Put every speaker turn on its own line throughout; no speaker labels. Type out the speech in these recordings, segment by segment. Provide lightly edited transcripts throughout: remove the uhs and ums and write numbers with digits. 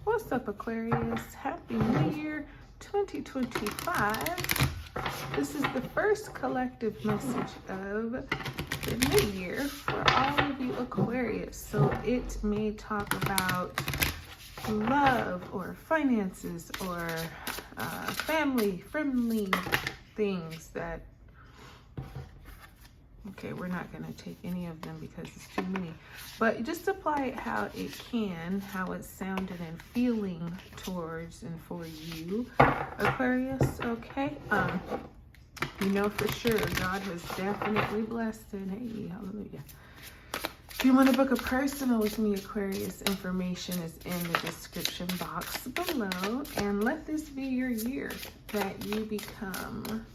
What's up, Aquarius? Happy New Year 2025. This is the first collective message of the new year for all of you Aquarius. So it may talk about love or finances or family, friendly things that, okay, we're not going to take any of them because it's too many. But just apply it how it can, how it's sounded and feeling towards and for you, Aquarius, okay? You know for sure God has definitely blessed it. Hey, hallelujah. If you want to book a personal with me, Aquarius, information is in the description box below. And let this be your year that you become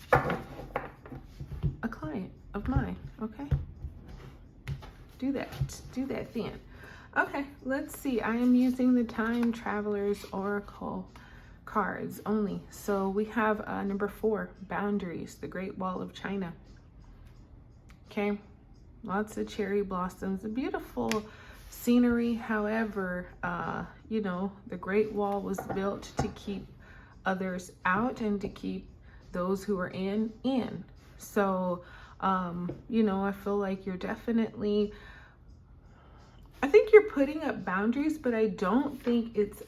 a client of mine, okay? Do that then. Okay, let's see. I am using the Time Traveler's Oracle cards only. So we have number 4, boundaries, the Great Wall of China. Okay, lots of cherry blossoms, a beautiful scenery. However, you know, the Great Wall was built to keep others out and to keep those who are in. So, you know, I feel like you're definitely, I think you're putting up boundaries, but I don't think it's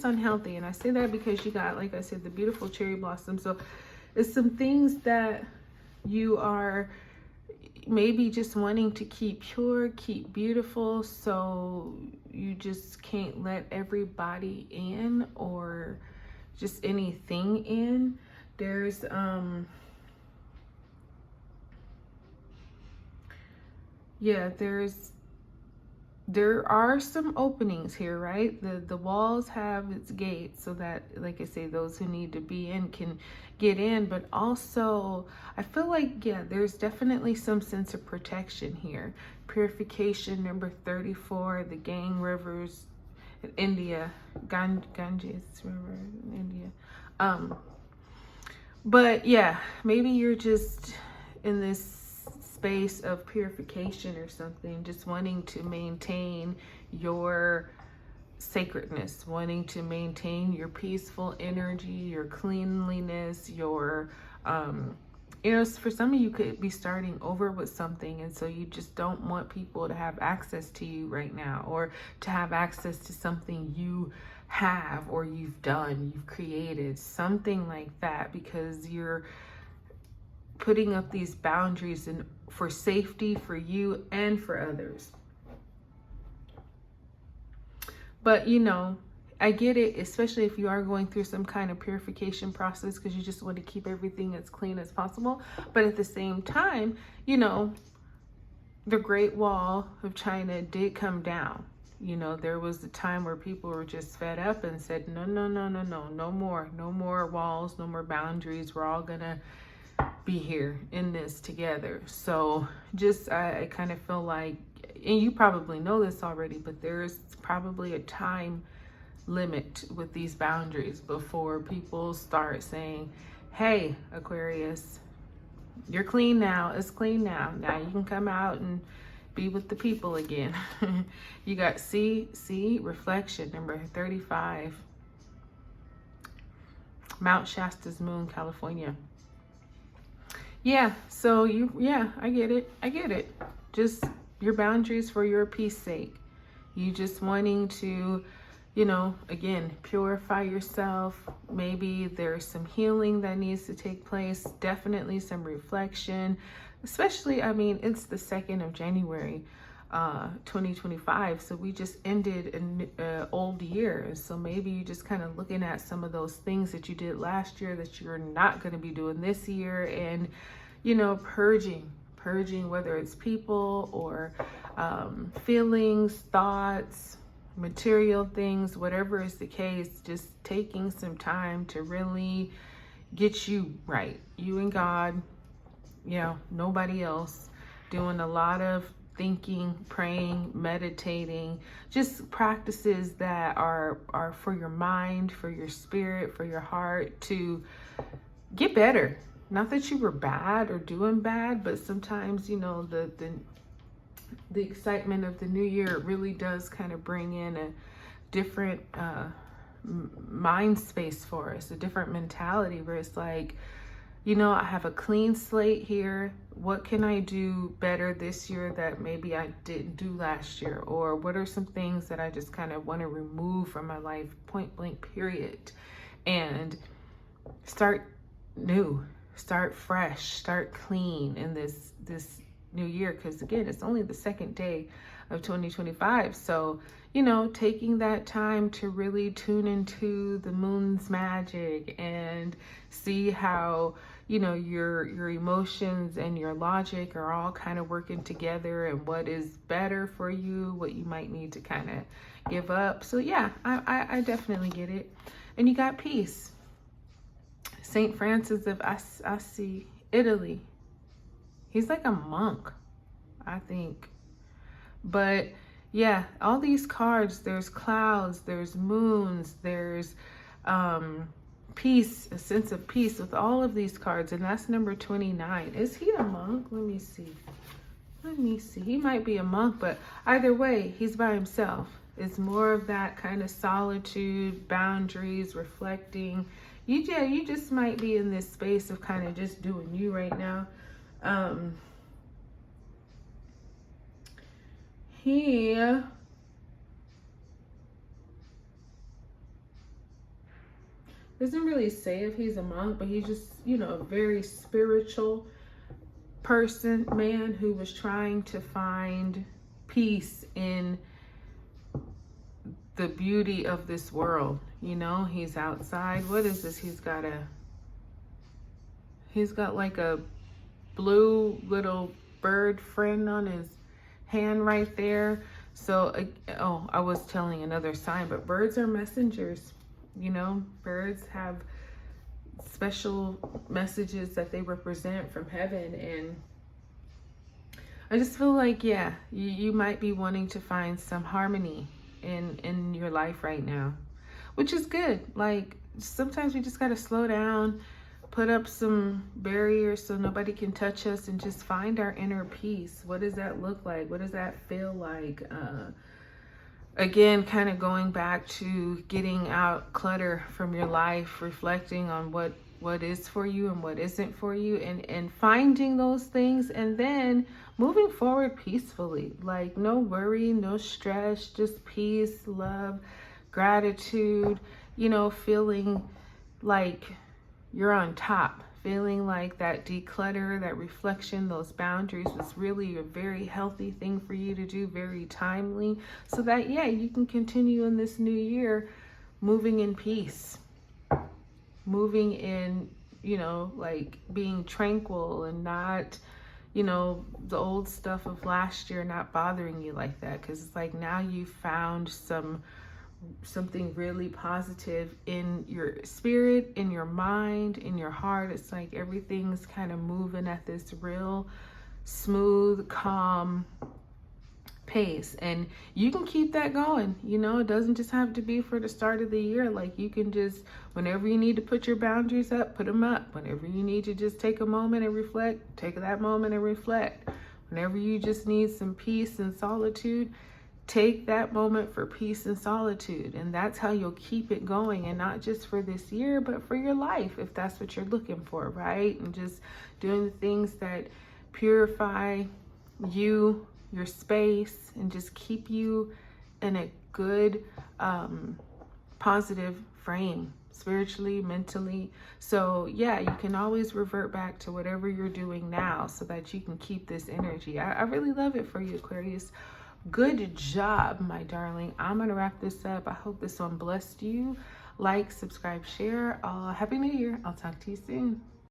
unhealthy. And I say that because you got, like I said, the beautiful cherry blossom. So it's some things that you are maybe just wanting to keep pure, keep beautiful. So you just can't let everybody in or just anything in. There's, yeah, there are some openings here, right? The walls have its gates so that, like I say, those who need to be in can get in. But also, I feel like, yeah, there's definitely some sense of protection here. Purification, number 34, the Gang rivers in India, Ganges River in India. But yeah, maybe you're just in this space of purification or something, just wanting to maintain your sacredness, wanting to maintain your peaceful energy, your cleanliness, your you know, for some of you could be starting over with something, and so you just don't want people to have access to you right now, or to have access to something you have or you've done, you've created, something like that, because you're putting up these boundaries and for safety for you and for others. But you know, I get it, especially if you are going through some kind of purification process, because you just want to keep everything as clean as possible. But at the same time, you know, the Great Wall of China did come down. You know, there was a time where people were just fed up and said, no more walls, no more boundaries. We're all gonna be here in this together. So just, I kind of feel like, and you probably know this already, but there's probably a time limit with these boundaries before people start saying, hey, Aquarius, you're clean now. It's clean now. Now you can come out and be with the people again. You got C, reflection, number 35. Mount Shasta's Moon, California. Yeah, so I get it. Just your boundaries for your peace sake. You just wanting to, you know, again, purify yourself. Maybe there's some healing that needs to take place. Definitely some reflection, especially, I mean, it's the 2nd of January, 2025. So we just ended an old year. So maybe you're just kind of looking at some of those things that you did last year that you're not going to be doing this year, and, you know, purging, whether it's people or feelings, thoughts, material things, whatever is the case. Just taking some time to really get you right, you and God, you know, nobody else. Doing a lot of thinking, praying, meditating, just practices that are for your mind, for your spirit, for your heart, to get better. Not that you were bad or doing bad, but sometimes, you know, the excitement of the new year really does kind of bring in a different mind space for us, a different mentality where it's like, you know, I have a clean slate here. What can I do better this year that maybe I didn't do last year? Or what are some things that I just kind of want to remove from my life, point blank, period? And start new, start fresh, start clean in this new year. Because again, it's only the second day of 2025. So, you know, taking that time to really tune into the moon's magic and see how, you know, your emotions and your logic are all kind of working together, and what is better for you, what you might need to kind of give up. So yeah, I definitely get it. And you got peace. Saint Francis of Assisi, Italy. He's like a monk, I think. But yeah, all these cards, there's clouds, there's moons, there's peace, a sense of peace with all of these cards. And that's number 29. Is he a monk? Let me see. He might be a monk, but either way, he's by himself. It's more of that kind of solitude, boundaries, reflecting. You just might be in this space of kind of just doing you right now. He doesn't really say if he's a monk, but he's just, you know, a very spiritual man who was trying to find peace in the beauty of this world. You know, he's outside. What is this? He's got like a blue little bird friend on his hand right there. So, oh, I was telling another sign, but birds are messengers. You know, birds have special messages that they represent from heaven. And I just feel like, yeah, you might be wanting to find some harmony in your life right now, which is good. Like, sometimes we just got to slow down, put up some barriers so nobody can touch us, and just find our inner peace. What does that look like? What does that feel like? Again, kind of going back to getting out clutter from your life, reflecting on what is for you and what isn't for you, and finding those things, and then moving forward peacefully. Like, no worry, no stress, just peace, love, gratitude, you know, feeling like you're on top, feeling like that declutter, that reflection, those boundaries was really a very healthy thing for you to do, very timely, so that, yeah, you can continue in this new year moving in peace, moving in, you know, like being tranquil and not, you know, the old stuff of last year not bothering you like that. Because it's like now you found something really positive in your spirit, in your mind, in your heart. It's like everything's kind of moving at this real smooth, calm pace, and you can keep that going. You know, it doesn't just have to be for the start of the year. Like, you can just, whenever you need to put your boundaries up, put them up. Whenever you need to just take a moment and reflect, take that moment and reflect. Whenever you just need some peace and solitude, take that moment for peace and solitude. And that's how you'll keep it going, and not just for this year, but for your life, if that's what you're looking for, right? And just doing the things that purify you, your space, and just keep you in a good, positive frame, spiritually, mentally. So yeah, you can always revert back to whatever you're doing now so that you can keep this energy. I really love it for you, Aquarius. Good job, my darling. I'm gonna wrap this up. I hope this one blessed you. Like, subscribe, share. Happy New Year. I'll talk to you soon.